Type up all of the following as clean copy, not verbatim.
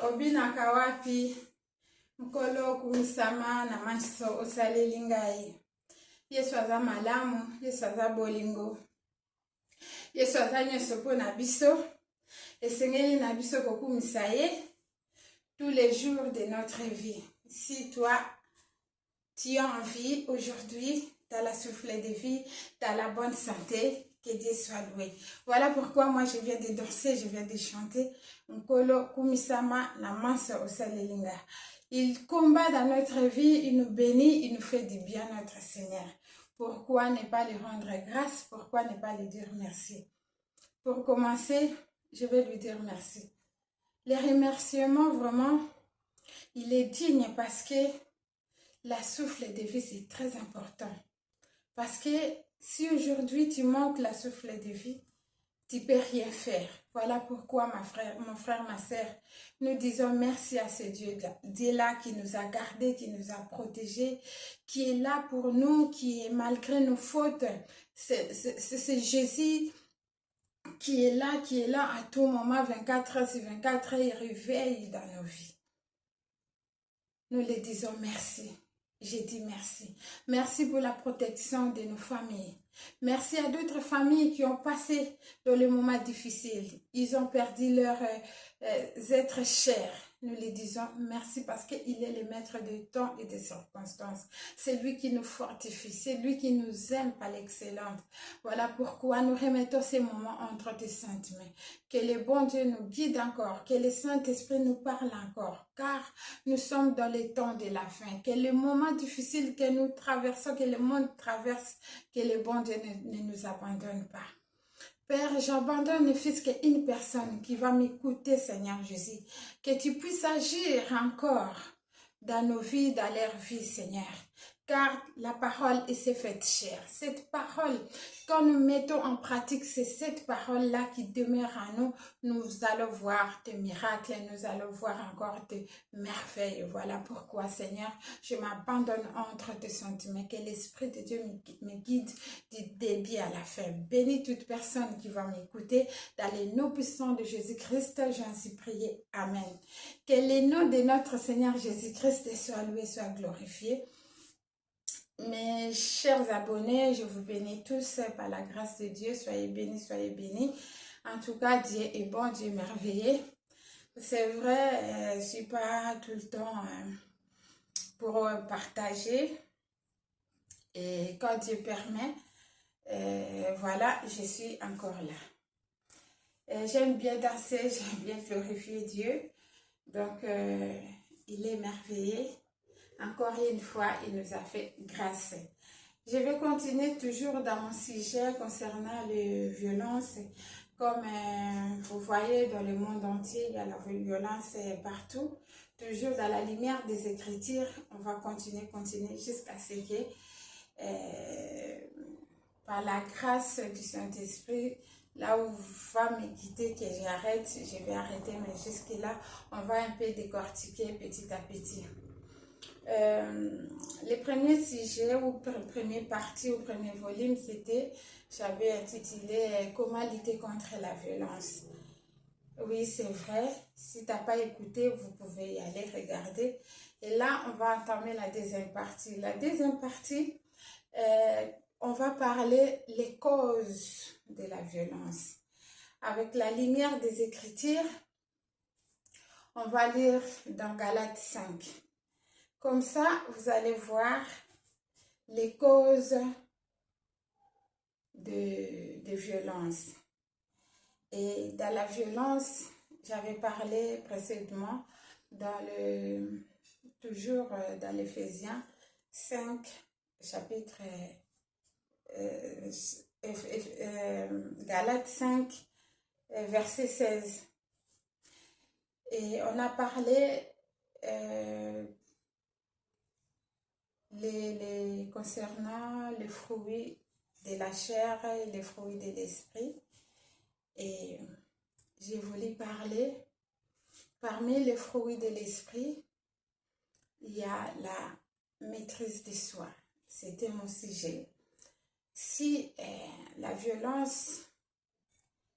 Obinaka wapi mkolo kumisama na manso osaleli ngai. Yesu aza malamu, Yesu aza bolingo. Yesu aza nyonso mpo na biso. Esengeli na biso kokumisa ye tous les jours de notre vie. Si toi tu as envie aujourd'hui, tu as la souffle de vie, tu as la bonne santé, que Dieu soit loué. Voilà pourquoi moi je viens de danser, je viens de chanter. Nkolo kumisama na manso osalelinga. Il combat dans notre vie, il nous bénit, il nous fait du bien, notre Seigneur. Pourquoi ne pas lui rendre grâce? Pourquoi ne pas lui dire merci? Pour commencer, je vais lui dire merci. Les remerciements, vraiment, il est digne parce que la souffle de vie, c'est très important. Parce que si aujourd'hui tu manques la souffle de vie, tu ne peux rien faire. Voilà pourquoi mon frère, ma soeur, nous disons merci à ce Dieu-là. Dieu-là qui nous a gardés, qui nous a protégés, qui est là pour nous, qui est malgré nos fautes. C'est Jésus qui est là à tout moment, 24 heures sur 24 heures, il réveille dans nos vies. Nous les disons merci. J'ai dit merci. Merci pour la protection de nos familles. Merci à d'autres familles qui ont passé dans les moments difficiles. Ils ont perdu leurs êtres chers. Nous les disons merci parce qu'il est le maître du temps et des circonstances. C'est lui qui nous fortifie. C'est lui qui nous aime par l'excellence. Voilà pourquoi nous remettons ces moments entre tes saintes mains. Que le bon Dieu nous guide encore. Que le Saint-Esprit nous parle encore. Car nous sommes dans les temps de la fin. Que les moments difficiles que nous traversons, que le monde traverse, que le bon Dieu ne nous abandonne pas. Père, j'abandonne ne fût-ce qu'une personne qui va m'écouter, Seigneur Jésus. Que tu puisses agir encore dans nos vies, dans leur vie, Seigneur. Car la parole s'est faite chair. Cette parole, quand nous mettons en pratique, c'est cette parole-là qui demeure en nous. Nous allons voir tes miracles, nous allons voir encore tes merveilles. Voilà pourquoi, Seigneur, je m'abandonne entre tes sentiments. Que l'Esprit de Dieu me guide du début à la fin. Bénis toute personne qui va m'écouter. Dans les noms puissants de Jésus-Christ, j'ai ainsi prié. Amen. Que les noms de notre Seigneur Jésus-Christ soit loué, soit glorifié. Mes chers abonnés, je vous bénis tous par la grâce de Dieu. Soyez bénis, soyez bénis. En tout cas, Dieu est bon, Dieu est merveilleux. C'est vrai, je ne suis pas tout le temps pour partager. Et quand Dieu permet, voilà, je suis encore là. J'aime bien danser, j'aime bien glorifier Dieu. Donc, il est merveilleux. Encore une fois, il nous a fait grâce. Je vais continuer toujours dans mon sujet concernant les violences. Comme vous voyez dans le monde entier, il y a la violence partout. Toujours dans la lumière des Écritures, on va continuer jusqu'à ce que, par la grâce du Saint-Esprit, là où va me guider, que j'arrête, je vais arrêter, mais jusque-là, on va un peu décortiquer petit à petit. Les premiers sujets ou première partie ou premier volume, c'était, j'avais intitulé Comment lutter contre la violence. Oui, c'est vrai. Si tu n'as pas écouté, vous pouvez y aller regarder. Et là, on va entamer la deuxième partie. La deuxième partie, on va parler les causes de la violence. Avec la lumière des Écritures, on va lire dans Galates 5. Comme ça, vous allez voir les causes de violence. Et dans la violence, j'avais parlé précédemment toujours dans l'Éphésiens 5, chapitre Galates 5, verset 16. Et on a parlé concernant les fruits de la chair et les fruits de l'esprit. Et j'ai voulu parler, parmi les fruits de l'esprit, il y a la maîtrise de soi. C'était mon sujet. Si la violence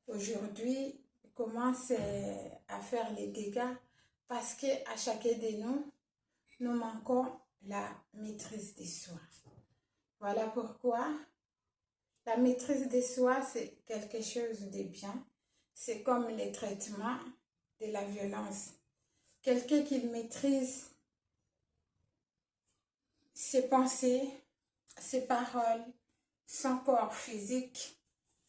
aujourd'hui commence à faire les dégâts, parce qu'à chacun de nous manquons la maîtrise de soi. Voilà pourquoi la maîtrise de soi, c'est quelque chose de bien. C'est comme le traitement de la violence. Quelqu'un qui maîtrise ses pensées, ses paroles, son corps physique,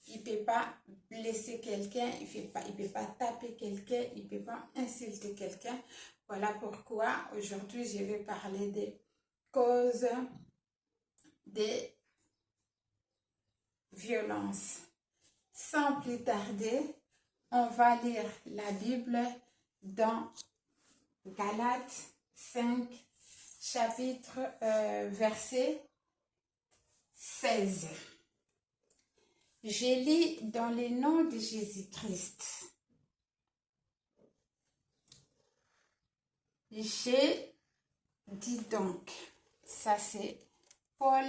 il ne peut pas blesser quelqu'un, il ne peut pas taper quelqu'un, il ne peut pas insulter quelqu'un. Voilà pourquoi aujourd'hui je vais parler des causes de violence. Sans plus tarder, on va lire la Bible dans Galates 5, chapitre verset 16. Je lis dans le nom de Jésus-Christ. J'ai dit donc, ça c'est Paul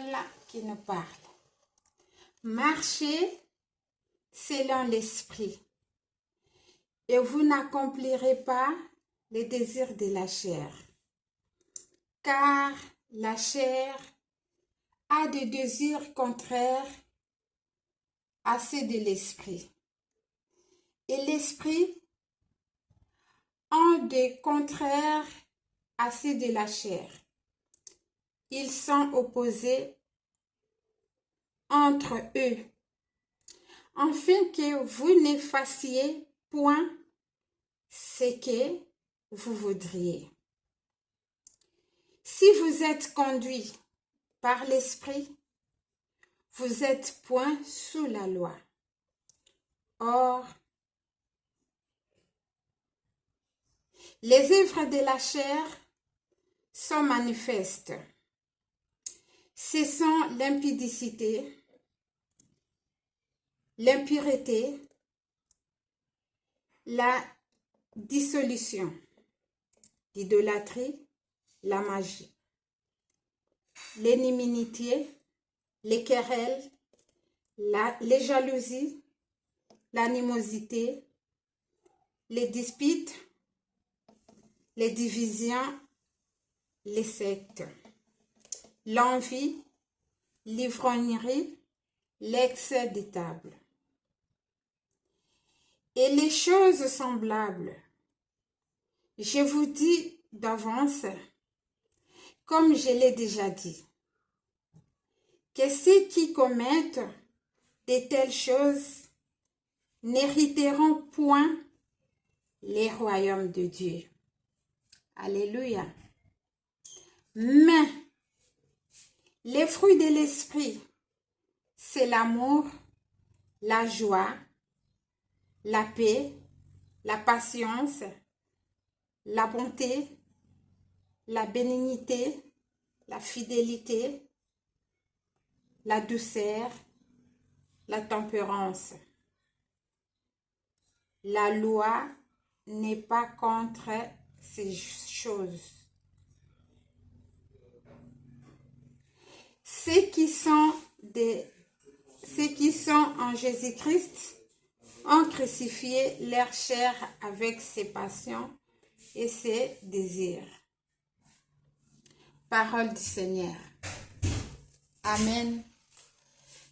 qui nous parle. Marchez selon l'esprit, et vous n'accomplirez pas les désirs de la chair, car la chair a des désirs contraires à ceux de l'esprit, et l'esprit a des contraires à ceux de la chair. Ils sont opposés entre eux, afin que vous ne fassiez point ce que vous voudriez. Si vous êtes conduit par l'esprit, vous êtes point sous la loi. Or, les œuvres de la chair sont manifestes. Ce sont l'impudicité, l'impureté, la dissolution, l'idolâtrie, la magie, l'inimitié, les querelles, les jalousies, l'animosité, les disputes, les divisions, les sectes, l'envie, l'ivrognerie, l'excès de table. Et les choses semblables, je vous dis d'avance, comme je l'ai déjà dit, que ceux qui commettent de telles choses n'hériteront point les royaumes de Dieu. Alléluia. Mais les fruits de l'esprit, c'est l'amour, la joie, la paix, la patience, la bonté, la bénignité, la fidélité, la douceur, la tempérance. La loi n'est pas contre ces choses. Ceux qui sont en Jésus-Christ ont crucifié leur chair avec ses passions et ses désirs. Parole du Seigneur. Amen.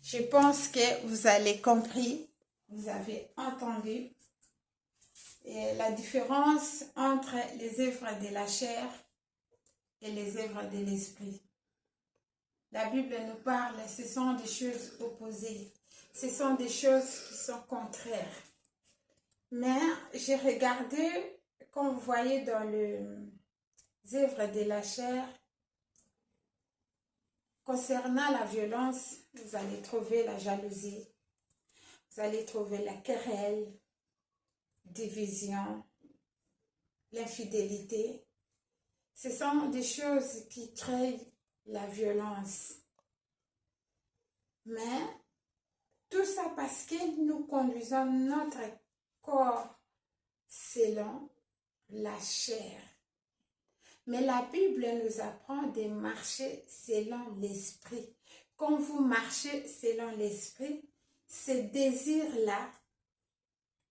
Je pense que vous avez compris, vous avez entendu la différence entre les œuvres de la chair et les œuvres de l'esprit. La Bible nous parle, ce sont des choses opposées, ce sont des choses qui sont contraires. Mais j'ai regardé, comme vous voyez dans les œuvres de la chair, concernant la violence, vous allez trouver la jalousie, vous allez trouver la querelle, division, l'infidélité. Ce sont des choses qui créent la violence. Mais tout ça parce que nous conduisons notre corps selon la chair. Mais la Bible nous apprend de marcher selon l'esprit. Quand vous marchez selon l'esprit, ce désir-là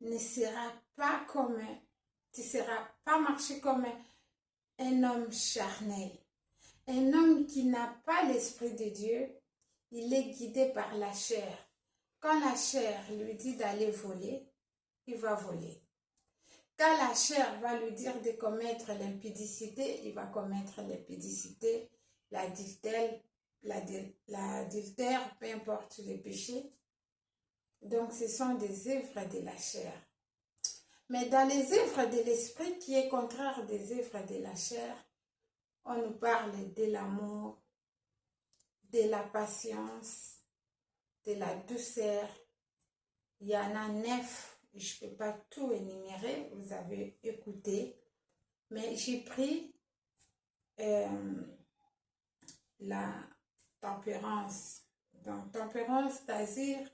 ne sera pas comme, tu ne seras pas marcher comme un homme charnel. Un homme qui n'a pas l'esprit de Dieu, il est guidé par la chair. Quand la chair lui dit d'aller voler, il va voler. Quand la chair va lui dire de commettre l'impudicité, il va commettre l'impudicité, l'adultère, peu importe les péchés. Donc, ce sont des œuvres de la chair. Mais dans les œuvres de l'esprit, qui est contraire des œuvres de la chair, on nous parle de l'amour, de la patience, de la douceur. Il y en a 9, je ne peux pas tout énumérer, vous avez écouté, mais j'ai pris la tempérance. Donc, tempérance, c'est-à-dire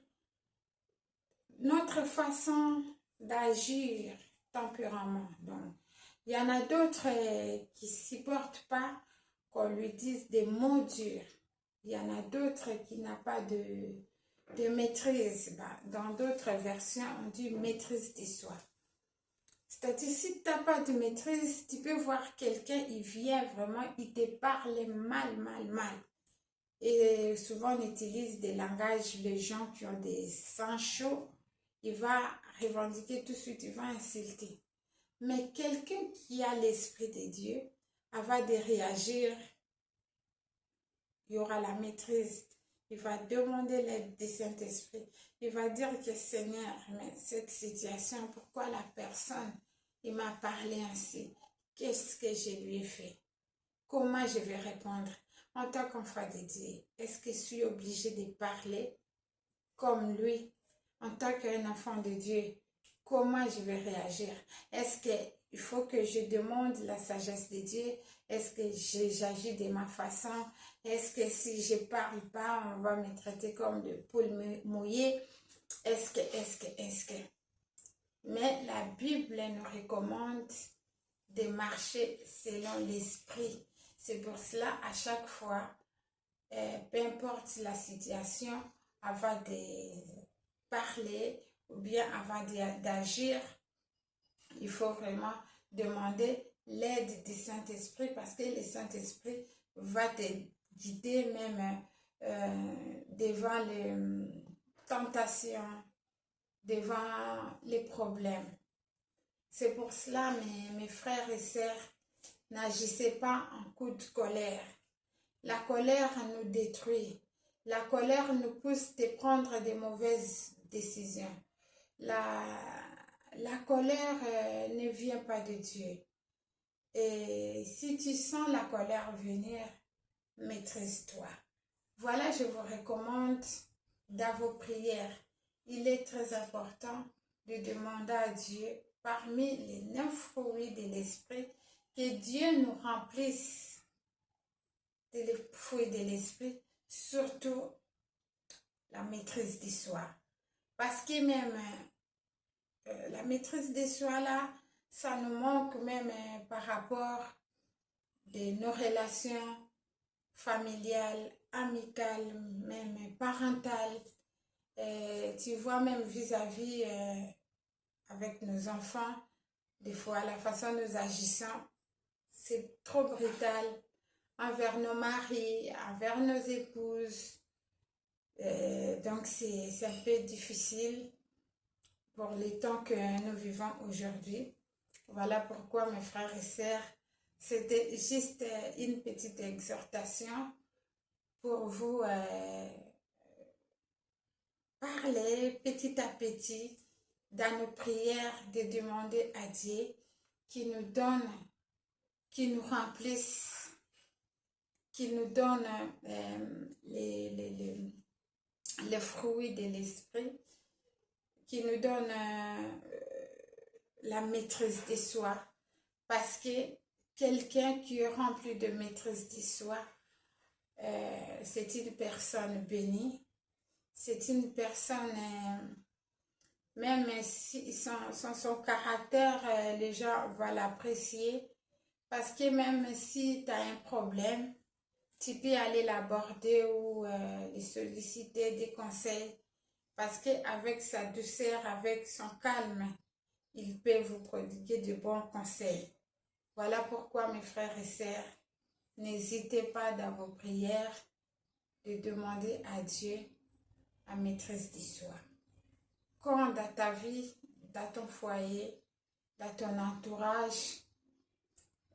notre façon d'agir tempéramment. Donc, il y en a d'autres qui ne supportent pas qu'on lui dise des mots durs. Il y en a d'autres qui n'ont pas de maîtrise. Dans d'autres versions, on dit maîtrise de soi. C'est-à-dire, si tu n'as pas de maîtrise, tu peux voir quelqu'un, il vient vraiment, il te parle mal. Et souvent, on utilise des langages, les gens qui ont des sangs chauds, il va revendiquer tout de suite, il va insulter. Mais quelqu'un qui a l'Esprit de Dieu, avant de réagir, il y aura la maîtrise. Il va demander l'aide du Saint-Esprit. Il va dire que Seigneur, mais cette situation, pourquoi la personne, il m'a parlé ainsi? Qu'est-ce que je lui ai fait? Comment je vais répondre? En tant qu'enfant de Dieu, est-ce que je suis obligée de parler comme lui? En tant qu'un enfant de Dieu, comment je vais réagir? Est-ce qu'il faut que je demande la sagesse de Dieu? Est-ce que j'agis de ma façon? Est-ce que si je ne parle pas, on va me traiter comme de poule mouillée? Est-ce que? Mais la Bible nous recommande de marcher selon l'esprit. C'est pour cela, à chaque fois, peu importe la situation, avant de parler ou bien avant d'agir, il faut vraiment demander l'aide du Saint-Esprit parce que le Saint-Esprit va te guider même devant les tentations, devant les problèmes. C'est pour cela, mes frères et sœurs, n'agissez pas en coup de colère. La colère nous détruit. La colère nous pousse à prendre de mauvaises décisions. La colère ne vient pas de Dieu. Et si tu sens la colère venir, maîtrise-toi. Voilà, je vous recommande dans vos prières. Il est très important de demander à Dieu, parmi les 9 fruits de l'esprit, que Dieu nous remplisse des fruits de l'esprit, surtout la maîtrise de soi. Parce que même la maîtrise de soi là, ça nous manque même par rapport de nos relations familiales, amicales, même parentales. Tu vois même vis-à-vis avec nos enfants, des fois la façon dont nous agissons, c'est trop brutal envers nos maris, envers nos épouses. Donc c'est un peu difficile pour les temps que nous vivons aujourd'hui. Voilà pourquoi mes frères et sœurs, c'était juste une petite exhortation pour vous parler petit à petit dans nos prières de demander à Dieu qui nous donne, qui nous remplisse, qui nous donne les fruits de l'esprit, qui nous donne la maîtrise de soi. Parce que quelqu'un qui est rempli de maîtrise de soi, c'est une personne bénie, c'est une personne, même si son caractère, les gens vont l'apprécier, parce que même si tu as un problème, tu peux aller l'aborder ou lui solliciter des conseils, parce qu'avec sa douceur, avec son calme, il peut vous prodiguer de bons conseils. Voilà pourquoi, mes frères et sœurs, n'hésitez pas dans vos prières de demander à Dieu la maîtrise de soi. Quand dans ta vie, dans ton foyer, dans ton entourage,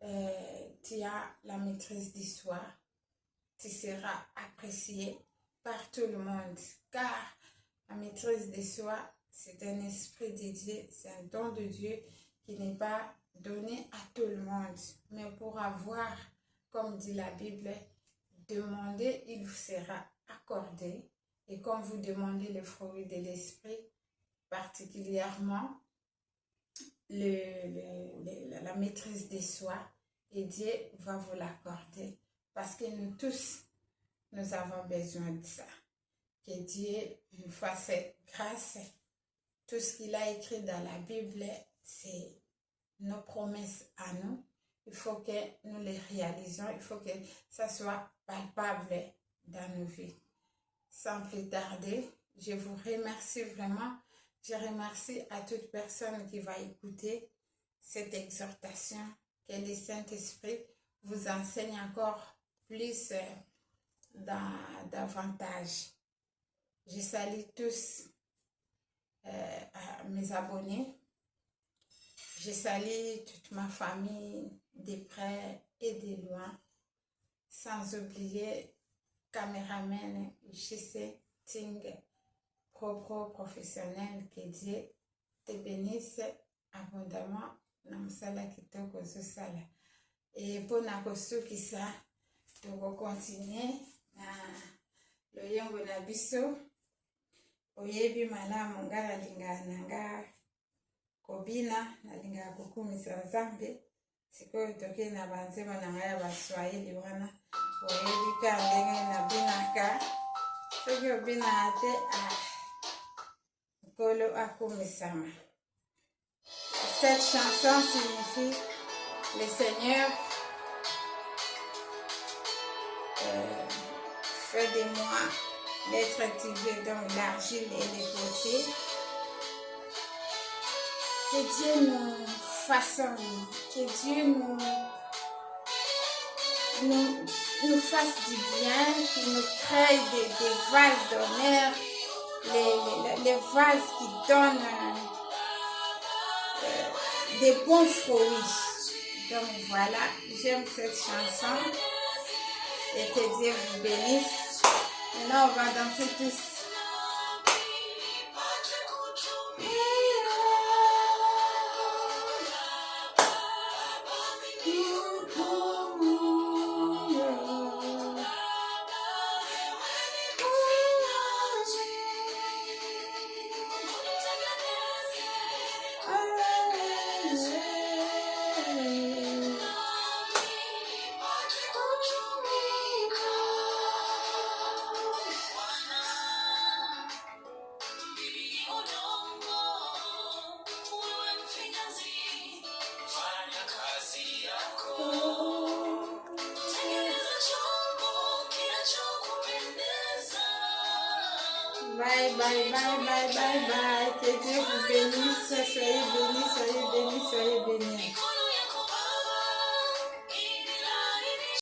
tu as la maîtrise de soi, tu seras apprécié par tout le monde. Car la maîtrise de soi, c'est un esprit de Dieu, c'est un don de Dieu qui n'est pas donné à tout le monde. Mais pour avoir, comme dit la Bible, demandez, il vous sera accordé. Et quand vous demandez le fruit de l'esprit, particulièrement la maîtrise de soi, et Dieu va vous l'accorder. Parce que nous tous, nous avons besoin de ça. Que Dieu nous fasse grâce. Tout ce qu'il a écrit dans la Bible, c'est nos promesses à nous. Il faut que nous les réalisions. Il faut que ça soit palpable dans nos vies. Sans plus tarder, je vous remercie vraiment. Je remercie à toute personne qui va écouter cette exhortation. Que le Saint-Esprit vous enseigne encore plus davantage. Je salue tous mes abonnés. Je salue toute ma famille de près et de loin. Sans oublier caméraman, JC Ting, professionnel. Que Dieu te bénisse abondamment. Namsala kitoko zosala. Et pour nakosukisa, tu vas continuer na loyongo na biso. Oyebi malamu nga nalinga nanga kobina nalinga kukumisa Nzambe. Sikoyo toke na banzema na ngai ya Baswahili wana. Oyebi ka ndenge na binaka. Soki obina ate nkolo akumisama. Cette chanson signifie le Seigneur fait de moi l'être tigé dans l'argile et les potiers. Que Dieu nous façonne, que Dieu nous fasse du bien, qu'il nous crée des vases d'honneur, les vases qui donnent des bons fruits. Donc voilà, j'aime cette chanson et que Dieu vous bénisse. Maintenant on va danser tous. Bye, bye, bye, bye, bye, bye. Que Dieu vous bénisse. Soyez bénis, soyez bénis, soyez bénis.